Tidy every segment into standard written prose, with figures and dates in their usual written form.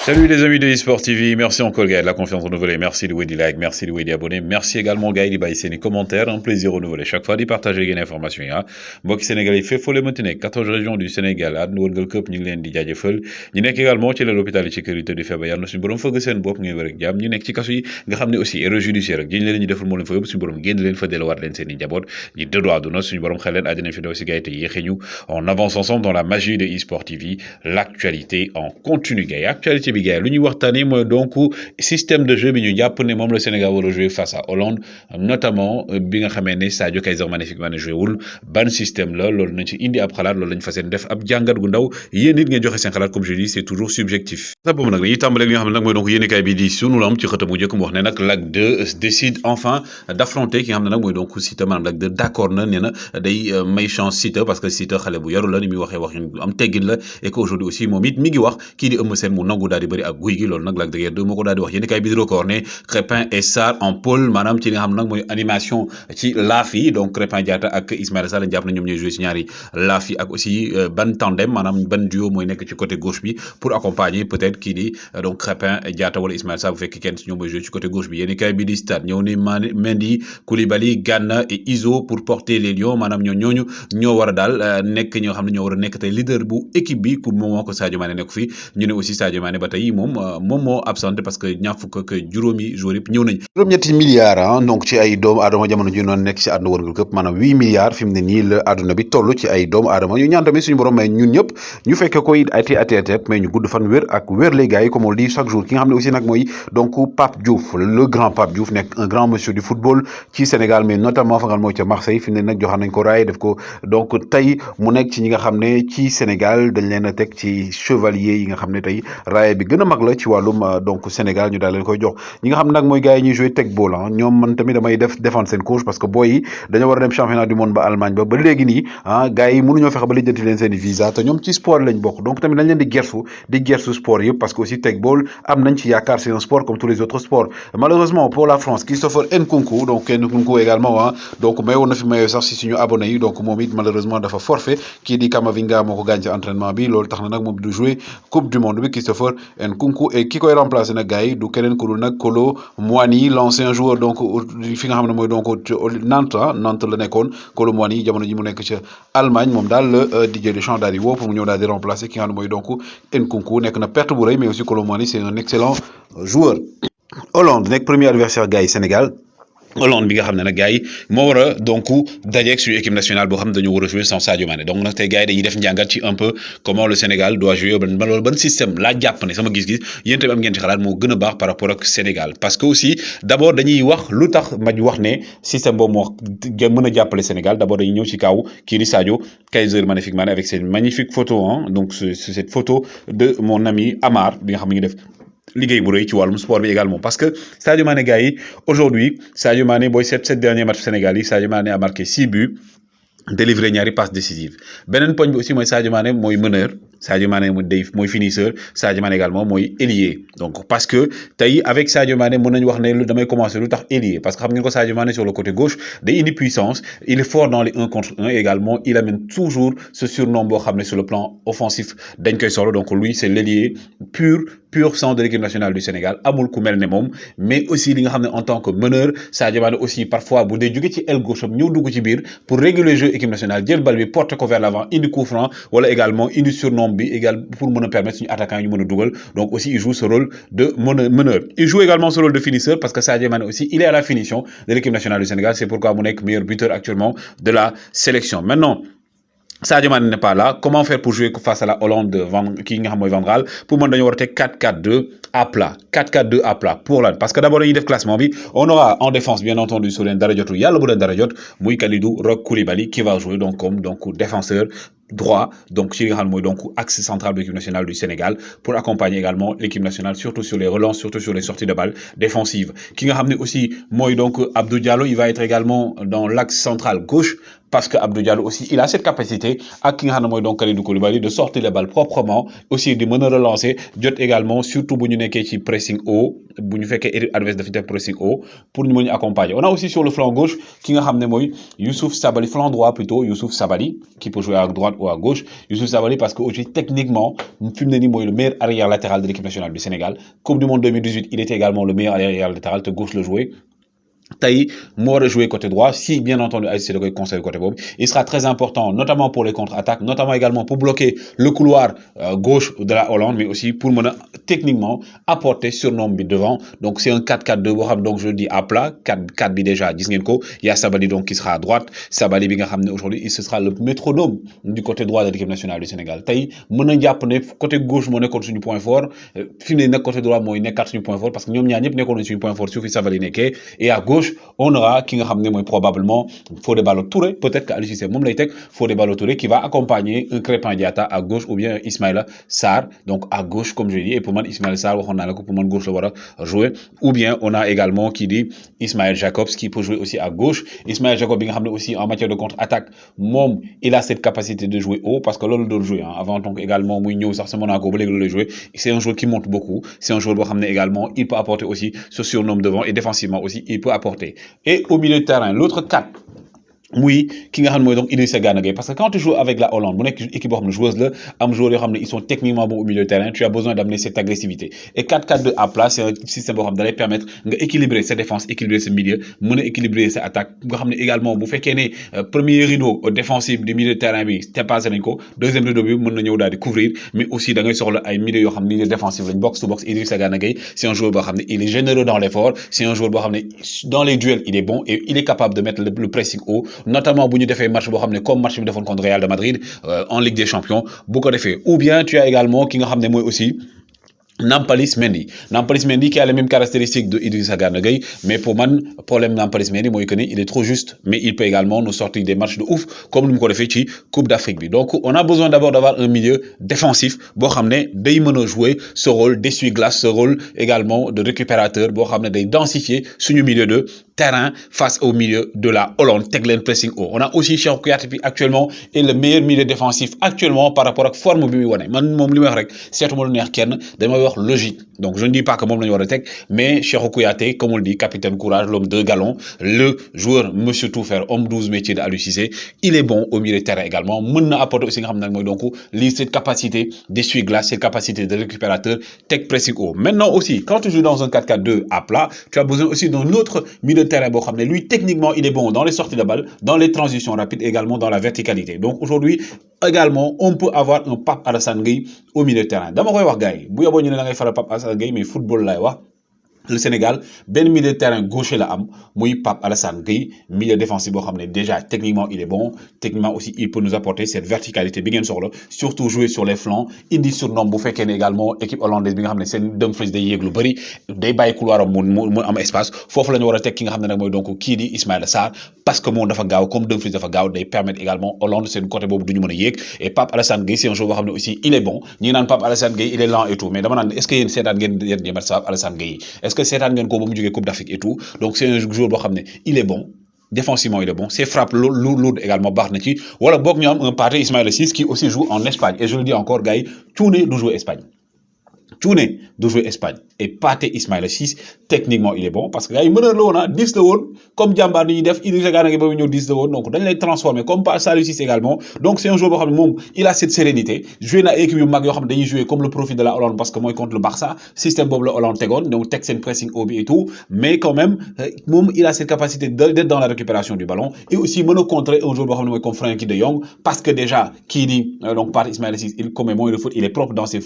Salut les amis de eSport TV, merci encore gars de la confiance renouvelée, merci de des like, merci de des abonnés, merci également gars de baisser les commentaires, un plaisir renouvelé chaque fois de partager les informations ya. Mbokk Sénégal yi fépp foo leen mënti nekk 14 régions du Sénégal àdduna wërngal këpp ñu ngi leen di jaajëfal ñu nekk également ci l'hôpital yi ci kër yi tëdd feebar yàlla na suñu borom fëgg seen bopp ngeen wér ak jàmm ñu nekk ci kasu yi nga xam ne aussi erreur judiciaire ak jëñ leen ñu deful moo leen fa yóbbu suñu borom génn leen fa delluwaat leen seen i njaboot ñi dëddu àdduna suñu borom xel leen àjjana fi daw si gars yi te yéexee ñu on avance ensemble dans la magie de eSport TV l'actualité en continu gars yi actualité bi gars yi lu ñuy waxtaanee mooy donc système de jeu bi ñu jàpp ne moom le Sénégal war a jouer face à Hollande notamment bi nga xamee ne Sadio Kaiser Magnifique Mané joué wul ban système la loolu nañ ci indi ab xalaat loolu lañ fas yéene def ab jàngat gu ndaw yéen it ngeen joxe seen xalaat comme je dis c'est toujours subjectif. sax boobu nag dañuy tàmbale li nga xam ne nag mooy donc yéenekaay bi di sunu lamb ci xëtam mu njëkk mu wax ne nag Lac 2 décide enfin d'affronter ki nga xam ne nag mooy donc Siteu maanaam Lac 2 d'accord na nee na day may chance Siteu parce que Siteu xale bu yaru la ni muy waxee wax am teggin la et que aujourd'hui aussi moom it mi ngi wax kii di Eumeu Sène mu nangu daal di bëri ak guy gi loolu nag Lac de Guiers 2 moo ko daal di wax yéenekaay bi di record ne Crépin et Sarr en pôle maanaam ci li nga xam ne nag mooy animation ci laaf yi donc Crépin Diatta ak Ismaïla Sarr lañ jàpp na ñoom ñooy jouer ci ñaari laaf yi ak aussi ban tandem maanaam ban duo mooy nekk ci côté gauche bi pour accompagner peut-être kii di donc Crépin Diatta wala Ismaïla Sarr bu fekk kenn ci ñoom mooy jouer ci côté gauche bi yéenekaay bi di Stade ñëw ni Mendy Koulibaly Gana et Iso pour porter les Lions maanaam ñooñu ñoo war a daal nekk ñoo xam ne ñoo war a nekk tey leader bu équipe bi pour moment ko Sadio Mané nekk fi ñu ne aussi Sadio Mané ba tey moom moo absenté parce que ñaar fukk ak juróomi joueurs yëpp ñëw nañ juróom-ñetti milliards donc ci ay doomu aadama jamono ji noonu nekk ci àdduna wërngal këpp maanaam 8 milliards fi mu ne nii la àdduna bi toll ci ay doomu aadama ñu ñaan tamit suñu borom may ñun ñëpp ñu fekke koy ati mais ñu gudd fan wér ak wér les gars yi comme on le dit chaque jour ki nga xam ne aussi nag mooy donc Pape Diouf le grand Pape Diouf nekk un grand monsieur du football ci Sénégal mais notamment fa nga mooy ca Marseille fi mu ne nag joxaan nañ ko raay def ko donc tey mu nekk ci ñi nga xam ne ci Sénégal dañ leen a teg ci chevalier yi nga xam ne tey raay bi gën a mag la ci wàllum donc Sénégal ñu daal leen koy jox ñi nga xam ne nag mooy gars yi ñuy jouer teg ball ñoom man tamit damay défendre seen coach parce que booy yi dañoo war a dem championnat du monde ba Allemagne ba léegi nii gars yi mënuñoo fexe ba lijjanti leen seen i visa te ñoom ci sport lañ bokk donc tamit dañ leen di gersu sport yëpp parce que aussi teg ball am nañ ci yaakaar c'est un sport comme tous les autres sports malheureusement pour la France Christopher Nkunku donc Nkunku également donc may woon na fi mayoo sax si suñu abonné yi donc moom it malheureusement dafa forfait kii di Kamavinga moo ko gaañ ci entraînement bi loolu tax na nag moom du jouer coupe du monde bi Christopher Nkunku et ki koy remplacer nag gars yi du keneen ku dul nag Kolo Muani l'ancien joueur donc fi nga xam ne mooy donc Nantes la nekkoon Kolo Muani jamono ji mu nekk ca Allemagne moom daal la Didier Deschamps daal di woo pour mu ñëw daal di remplacer ki nga xam ne mooy donc Nkunku nekk na perte bu rëy mais aussi Kolo Muani c'est un excellent joueur. Hollande nekk premier adversaire gars yi Sénégal. Hollande bi nga xam ne nag gars yi moo war a donc dajeeg suñu équipe nationale boo xam ne dañoo war a jouer sans Sadio Mané donc nag tey gars yi dañuy def njàngat ci un peu comment le Sénégal doit jouer ban système laa jàpp ne sama gis-gis yéen tamit am ngeen ci xalaat moo gën a baax par rapport ak Sénégal parce que aussi d'abord dañuy wax lu tax ma wax ne système boobu moo mën a jàppale Sénégal d'abord dañuy ñëw ci kaw kii di Sadio Kaiser Magnifique Mané avec cette magnifique photo donc cette photo de mon ami Amar bi nga xam ne ngi def liggéey bu rëy ci wàllum sport bi également parce que Sadio Mané gars yi aujourd'hui Sadio Mané booy sept derniers matchs Sénégal yi Sadio Mané a marqué 6 buts délivré ñaari passes décisives beneen poñ bi aussi mooy Sadio Mané mooy meneur Sadio Mané mooy finisseur Sadio Mané également mooy ailier donc parce que tey avec Sadio Mané mën nañu wax ne damay commencer lu tax ailier parce que xam ngeen ko Sadio Mané sur le côté gauche day indi puissance il est fort dans les 1 contre 1 également il amène toujours ce surnom boo xam ne sur le plan offensif dañ koy solo donc lui c'est l'ailier pur sang de l'équipe nationale du Sénégal amul ku mel ne moom mais aussi li nga xam ne en tant que meneur Sadio Mané aussi parfois bu dee jóge ci aile gauche am ñëw dugg ci biir pour réguler jeu équipe nationale jël bal bi porter ko vers l'avant indi coup franc wala également indi surnom bi égal pour mën a permettre suñu attaquant yi ñu mën a dugal donc aussi il joue ce rôle de meneur il joue également ce rôle de finisseur parce que Sadio Mané aussi il est à la finition de l'équipe nationale du Sénégal c'est pourquoi mu nekk meilleur buteur actuellement de la sélection maintenant Sadio Mané n'est pas là comment faire pour jouer face à la Hollande de ki nga xam mooy Van Gaal pour man dañoo war a teg 4-4-2 à plat 4-4-2 à plat pour lan parce que d'abord dañuy def classement bi on aura en défense bien entendu su leen dara jotul yàlla bu leen dara jot muy Kalidou Roch Koulibaly qui va jouer donc comme donc défenseur droit donc ci nga xam mooy donc axe central de l'équipe nationale du Sénégal pour accompagner également l'équipe nationale surtout sur les relances surtout sur les sorties de balles défensives ki nga xam ne aussi mooy donc Abdou Diallo il va être également dans l'axe central gauche parce que Abdou Diallo aussi il a cette capacité ak ki nga xam ne mooy donc Kalidou Koulibaly de sortir les balles proprement aussi di mën a relancer jot également surtout bu ñu nekkee ci pressing haut bu ñu fekkee équipe adverse dafa def pressing haut pour ñu mën ñu accompagner. On a aussi sur le flanc gauche ki nga xam ne mooy Youssouf Sabaly, flanc droit plutôt Youssouf Sabaly qui peut jouer à droite ou à gauche. Youssouf Sabaly parce que aussi techniquement fi mu ne nii mooy le meilleur arrière latéral de l'équipe nationale du Sénégal. Coupe du monde 2018 il était également le meilleur arrière latéral te gauche le jouer. Taï Moore jouer côté droit, si bien entendu ASC de conseil côté Bob, il sera très important, notamment pour les contre-attaques, notamment également pour bloquer le couloir gauche de la Hollande, mais aussi pour techniquement apporter surnom devant. Donc c'est un 4-4-2, donc je le dis à plat, 4 déjà, il y a Sabali donc qui sera à droite, Sabali bi nga xamné aujourd'hui, ce sera le métronome du côté droit de l'équipe nationale du Sénégal. Taï mëna japp né côté gauche mo nekkon suñu point fort, fini nek côté droit moy nekkat suñu point fort parce que ñom ñaar ñep nekkon suñu point fort sur Sabali neké et à gauche on aura qui nga xamné moy probablement Fodé Ballo-Touré, peut-être que Aliou Cissé mom lay tek Fodé Ballo-Touré qui va accompagner un Crépin Diatta à gauche ou bien Ismaïla Sarr donc à gauche comme je dis et pour moi Ismaïla Sarr waxon na la ko pour man gauche la wara jouer ou bien on a également qui dit Ismaël Jacobs qui peut jouer aussi à gauche. Ismaël Jacobs bi nga xamné aussi en matière de contre-attaque mom il a cette capacité de jouer haut parce que lolu doon jouer avant donc également muy ñëw sax sa Monaco ba légui lay jouer c'est un joueur qui monte beaucoup c'est un joueur bo xamné également il peut apporter aussi ce surnom devant et défensivement aussi il peut apporter. Et au milieu de terrain, l'autre 4, oui, qui nga xam moy donc Idrissa Gana Gueye parce que quand tu joues avec la Hollande, bu nek équipe bo xamne joueuse la am joueurs yo xamne ils sont techniquement bons au milieu de terrain, tu as besoin d'amener cette agressivité. Et 4-4-2 à plat, c'est un système bo xamne da lay permettre nga équilibrer sa défense, équilibrer sa milieu, mëna équilibrer sa attaque. Nga xamne également bu féké né premier rideau défensif du milieu de terrain bi dépassé nañ ko, deuxième rideau bi mëna ñëw dal di couvrir, mais aussi da ngay soxla ay milieu yo xamne milieu défensif lañ box to box. Idrissa Gana Gueye, c'est un joueur bo xamne il est généreux dans l'effort, c'est un joueur bo xamne dans les duels, il est bon et il est capable de mettre le pressing haut, notamment bu ñu défé match bo xamné comme match bi defoon contre Real de Madrid en Ligue des Champions bu ko défé ou bien tu as également ki nga xamné moy aussi Nampalys Mendy qui a les mêmes caractéristiques de Idrissa Gana Gueye, mais pour moi, le problème Nampalys Mendy, moi, il est trop juste, mais il peut également nous sortir des matchs de ouf, comme nous l'avons fait ci Coupe d'Afrique. Donc, on a besoin d'abord d'avoir un milieu défensif, bo xamné day mëna jouer ce rôle d'essuie-glace, ce rôle également de récupérateur, bo xamné day densifier suñu milieu de terrain face au milieu de la Hollande, Teglen pressing haut. On a aussi Cheikhou Kouyaté actuellement est le meilleur milieu défensif actuellement par rapport à la forme bi mi woné. Man mom limay wax rek, sétuma lu neex kenn, dama logique. Donc je ne dis pas que mom lañu wara tek, mais Cheikhou Kouyaté comme on le dit, capitaine courage, l'homme de galon, le joueur monsieur tout faire, homme 12 métiers de Aliou Cissé, il est bon au milieu de terrain également, mën apporter aussi nga xam nak moy donc cette capacité d'essuie-glace, cette capacité de récupérateur, tech pressing haut. Maintenant aussi, quand tu joues dans un 4-4-2 à plat, tu as besoin aussi d'un autre milieu de terrain bo xamné lui techniquement il est bon dans les sorties de balle, dans les transitions rapides également dans la verticalité. Donc aujourd'hui également on peut avoir un Pape Alassane Gueye au milieu de terrain. Dama koy wax gaay, bu yabo ñu ne da ngay faral Pape Alassane Gueye mais football lay wax. Le Sénégal ben milieu de terrain gaucher la am muy Pape Alassane Gueye, milieu défensif bo xamné déjà techniquement il est bon, techniquement aussi il peut nous apporter cette verticalité bi ngeen soxla, surtout jouer sur les flancs, indi surnom bu fekkee né également équipe hollandaise bi nga xamné sen Dumfries day yéeg lu bari, day bay couloir mu am espace, fofu lañu wara tek ki nga xamné nak moy donc ki di Ismaïla Sarr parce que moom dafa gaaw comme Dumfries dafa gaaw day permettre également Hollande sen côté bobu duñu mëna yéeg et Pape Alassane Gueye c'est un joueur bo xamné aussi il est bon. Ñi naan Pape Alassane Gueye il est lent et tout, mais dama naan est-ce que yeen sétane ngeen match Pape Alassane Gueye est-ce que seetaan ngeen ko ba mu jógee Coupe d'Afrique et tout, donc c'est un joueur boo xam ne il est bon défensivement il est bon, ses frappes lourdes également baax na ci wala boog ñu am un Pathé Ismaïla Ciss qui aussi joue en Espagne et je le dis encore gars yi Thioune du jouer Espagne. Thioune de jouer Espagne et Pathé Ismaïla Ciss techniquement il est bon parce que gars yi meneur la woon ah 10 la woon comme jàmbaar ni ñuy def Idrissa Gana Gueye ba mu ñëw 10 la woon donc dañ lay transformer comme pas Saliou Ciss également. Donc c'est un joueur boo xam ne moom il a cette sérénité joué na équipe yu mag yoo xam ne dañuy jouer comme le profil de la Hollande parce que mooy contre le Barça système boobu la Hollande tegoon donc teg seen pressing haut bi et tout, mais quand même moom il a cette capacité d'être dans la récupération du ballon et aussi mën a contrer un joueur boo xam ne mooy comme Frenkie de Jong parce que déjà kii di donc Pathé Ismaïla Ciss il comme mooy le foot il est propre dans ses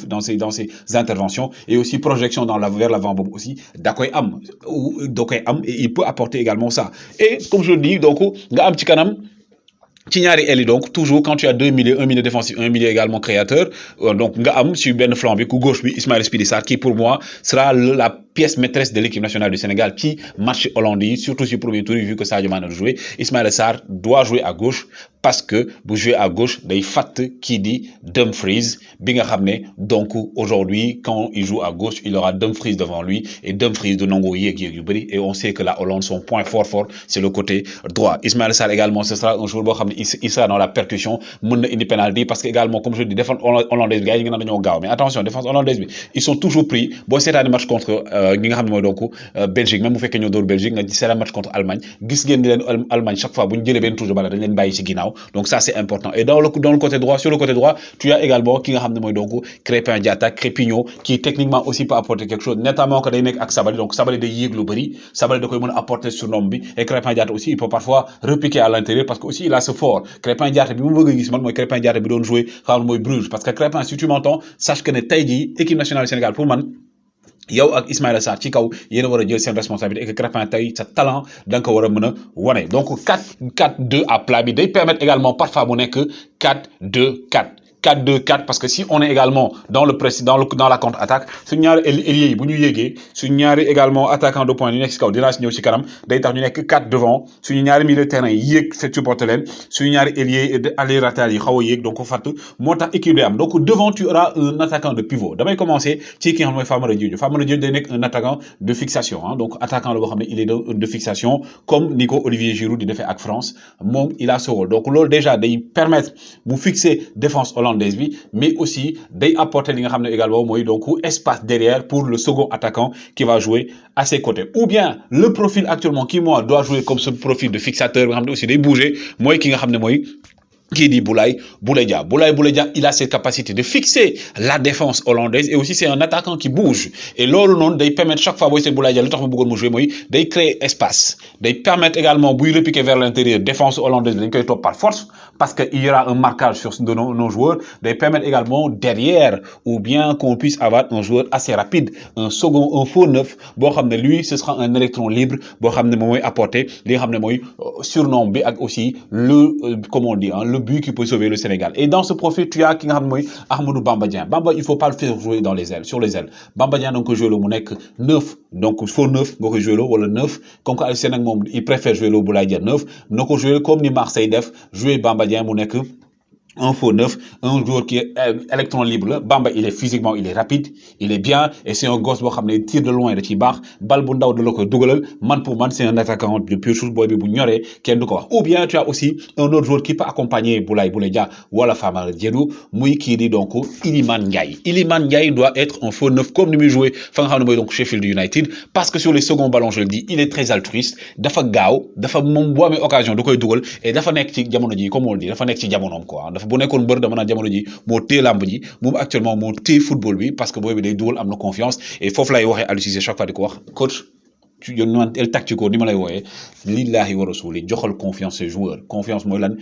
interventions et aussi projection vers l'avant aussi da koy am et il peut apporter également ça. Et comme je le dis donc nga am ci kanam ci ñaari aile donc toujours quand tu as deux milieux, un milieu défensif, un milieu également créateur, donc nga am sur ben flanc bi ku gauche bi Ismaïla Sarr qui pour moi sera la pièce maîtresse de l'équipe nationale du Sénégal qui match hollandais, surtout sur le premier tour, vu que Sadio Mané joué. Ismaïla Sarr doit jouer à gauche parce que vous jouez à gauche, day fat qui dit Dumfries, bi nga xamné donc aujourd'hui quand il joue à gauche, il aura Dumfries devant lui et Dumfries de nango yek yu bari et on sait que la Hollande son point fort c'est le côté droit. Ismaïla Sarr également ce sera un joueur bo xamné il sera dans la percussion, mën na indi penalty parce que également comme je dis défense hollandaise gars yi nga dañoo gaaw mais attention défense hollandaise bi ils sont toujours pris bo sétane match contre ñi nga xamné moy donc Belgique même bu féké ñoo door Belgique nga c'est un match contre Allemagne gis ngeen di len Allemagne chaque fois buñu jëlé ben touche de balle dañ len bayyi ci ginaaw donc ça c'est important et dans le côté droit sur le côté droit tu as également ki nga xamné moy donc Crépin Diatta Crépinho qui techniquement aussi peut apporter quelque chose notamment que day nek ak Sabaly donc Sabaly day yéeg lu bari Sabaly da koy mëna apporter surnom bi et Crépin Diatta aussi il peut parfois repiquer à l'intérieur parce que aussi il a ce fort Crépin Diatta bi mu bëgg gis man moy Crépin Diatta bi doon jouer xam moy Bruges parce que Crépin si tu m'entends sache que ne tay ji équipe nationale du Sénégal pour man yow ak Ismaïla Sarr ci kaw yéen a war a jël seen responsabilité et que Crépin tey sa talent da nga ko war a mën a wane donc 4-4-2 à plat bi day permettre également parfois mu nekk 4-2-4 4-2-4 parce que si on est également dans le press dans la contre-attaque suñu ñaari ailier yi bu ñu yéegee suñu ñaari également attaquant de pointe yu nekk ci kaw dinaa ci ñëw ci kanam day tax ñu nekk 4 devant suñu ñaari milieu de terrain yi yéeg fait supporter leen suñu ñaari ailier aller latéral yi xaw a yéeg donc fatt moo tax équipe day am donc devant tu auras un attaquant de pivot damay commencer ci ki nga xam mooy Famara Diédhiou day nekk un attaquant de fixation hein donc attaquant la boo xam ne il est de fixation comme ni ko Olivier Giroud di defee ak France moom il a ce rôle donc loolu déjà day permettre mu fixer défense hollandaise mais aussi day apporter li nga xam ne également mooy donc espace derrière pour le second attaquant qui va jouer à ses côtés ou bien le profil actuellement qui moi doit jouer comme ce profil de fixateur nga xam ne aussi day bouger mooy ki nga xam ne mooy qui dit Boulaye Dia. Il a cette capacité de fixer la défense hollandaise et aussi c'est un attaquant qui bouge. Et là, non, il permet chaque fois que Boulaye Dia, le temps que jouer, de créer espace. De permettre également de repiquer vers l'intérieur, défense hollandaise, de top par force, parce qu'il y aura un marquage sur nos joueurs. De permettre également derrière, ou bien qu'on puisse avoir un joueur assez rapide, un second, un faux neuf, bon, lui, ce sera un électron libre, bon, apporter, surnom, aussi le, comment on dit, hein, le but qui peut sauver le Sénégal. Et dans ce profil, tu as Ahmadou Bamba Dieng. Bamba, il ne faut pas le faire jouer dans les ailes, sur les ailes. Bamba Dieng, donc, joue le Mounek 9, donc, il faut 9, donc, jouer le, ou le 9. Comme quand Sénégal, il préfère jouer le Boulaye Dia 9. Donc, jouer comme ni Marseille def, jouer Bamba Dieng, Mounek un faux neuf, un joueur qui est électron libre. Bamba, il est physiquement, il est rapide, il est bien, et c'est un gosse qui tire de loin, de Tibar, balle bunda de l'autre double, man pour man, c'est un attaquant de pure chose, boy, bougnoré, qui est ou bien tu as aussi un autre joueur qui peut accompagner Boulaye Dia ou la Famara Diédhiou, Moui qui dit donc Iliman Ndiaye. Iliman Ndiaye doit être un faux neuf comme nous jouer, donc Sheffield United, parce que sur les seconds ballons, je le dis, il est très altruiste, dafa gaaw, dafa mom bo amé occasion de koy dougal, et dafa nek ci jamono ji, comme on le dit, dafa nek ci jamonom quoi. Bu nekkoon mbeur dama na jamono ji mo téye lamb ji moom actuellement mo téye football bi parce que boy bi day dugal am na confiance et foofu lay waxee Aliou Cissé chaque fois di ko wax coach tu yo naan el tactico ni ma lay wooyee lillahi wa rasuli joxal confiance ses joueurs confiance mooy lan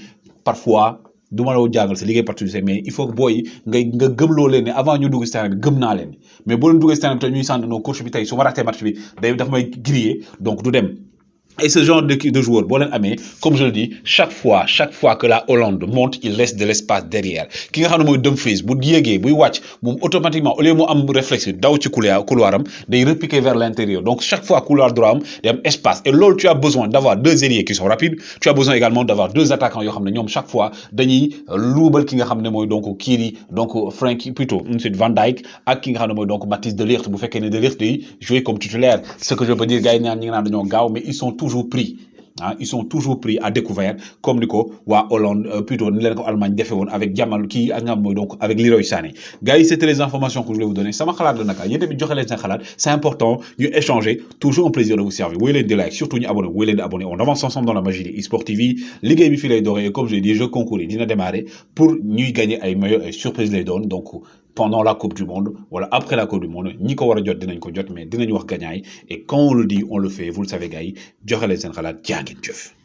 parfois du ma la jàngal sa liggéey particulier mais il faut que booy nga gëmloo leen ne avant ñu dugg si terrain bi gëm naa leen mais boo leen duggee si terrain bi te ñuy sant no coach bi tey su ma ratee match bi day daf may griller donc du dem. Et ce genre de joueur, comme je le dis, chaque fois que la Hollande monte, il laisse de l'espace derrière. Qui nga xamne moy Dumfries, bu diégué, bu wacc, mom automatiquement au lieu mo am réflexe daw ci couloiram, day repiquer vers l'intérieur. Donc chaque fois couloir droit am, il y a un espace. Et là tu as besoin d'avoir deux ailiers qui sont rapides, tu as besoin également d'avoir deux attaquants yo xamne ñom chaque fois dañuy loubal ki nga xamne moy donc Kiri, donc Frankie plutôt, c'est Van Dijk ak ki nga xamne moy donc Mathys de Ligt bu fekké né de Ligt day jouer comme titulaire. Ce que je peux dire gaay ñaan ñi nga dañoo gaaw mais ils sont toujours pris. Hein, ils sont toujours pris à découvert comme Nico ou Hollande plutôt ni leen ko Allemagne defé won avec Jamal qui donc avec Leroy Sané gars yi c'était les informations que je voulais vous donner sama xalaat la naka yéen tamit joxe leen seen xalaat c'est important ñu échanger toujours un plaisir de vous servir woy leen di like surtout ñu abonné woy leen di abonné on avance ensemble dans la magie de eSport TV liggéey bi fi lay doré et comme je l'ai dit je concours dina démarrer pour ñuy gagner ay maillots et surprise lay doon donc pendant la Coupe du Monde, voilà, après la Coupe du Monde, ñi ko wara jot dinañ ko jot mais dinañ wax gagnant et quand on le dit, on le fait, vous le savez gars yi joxe leen seen xalaat jaa ngeen jëf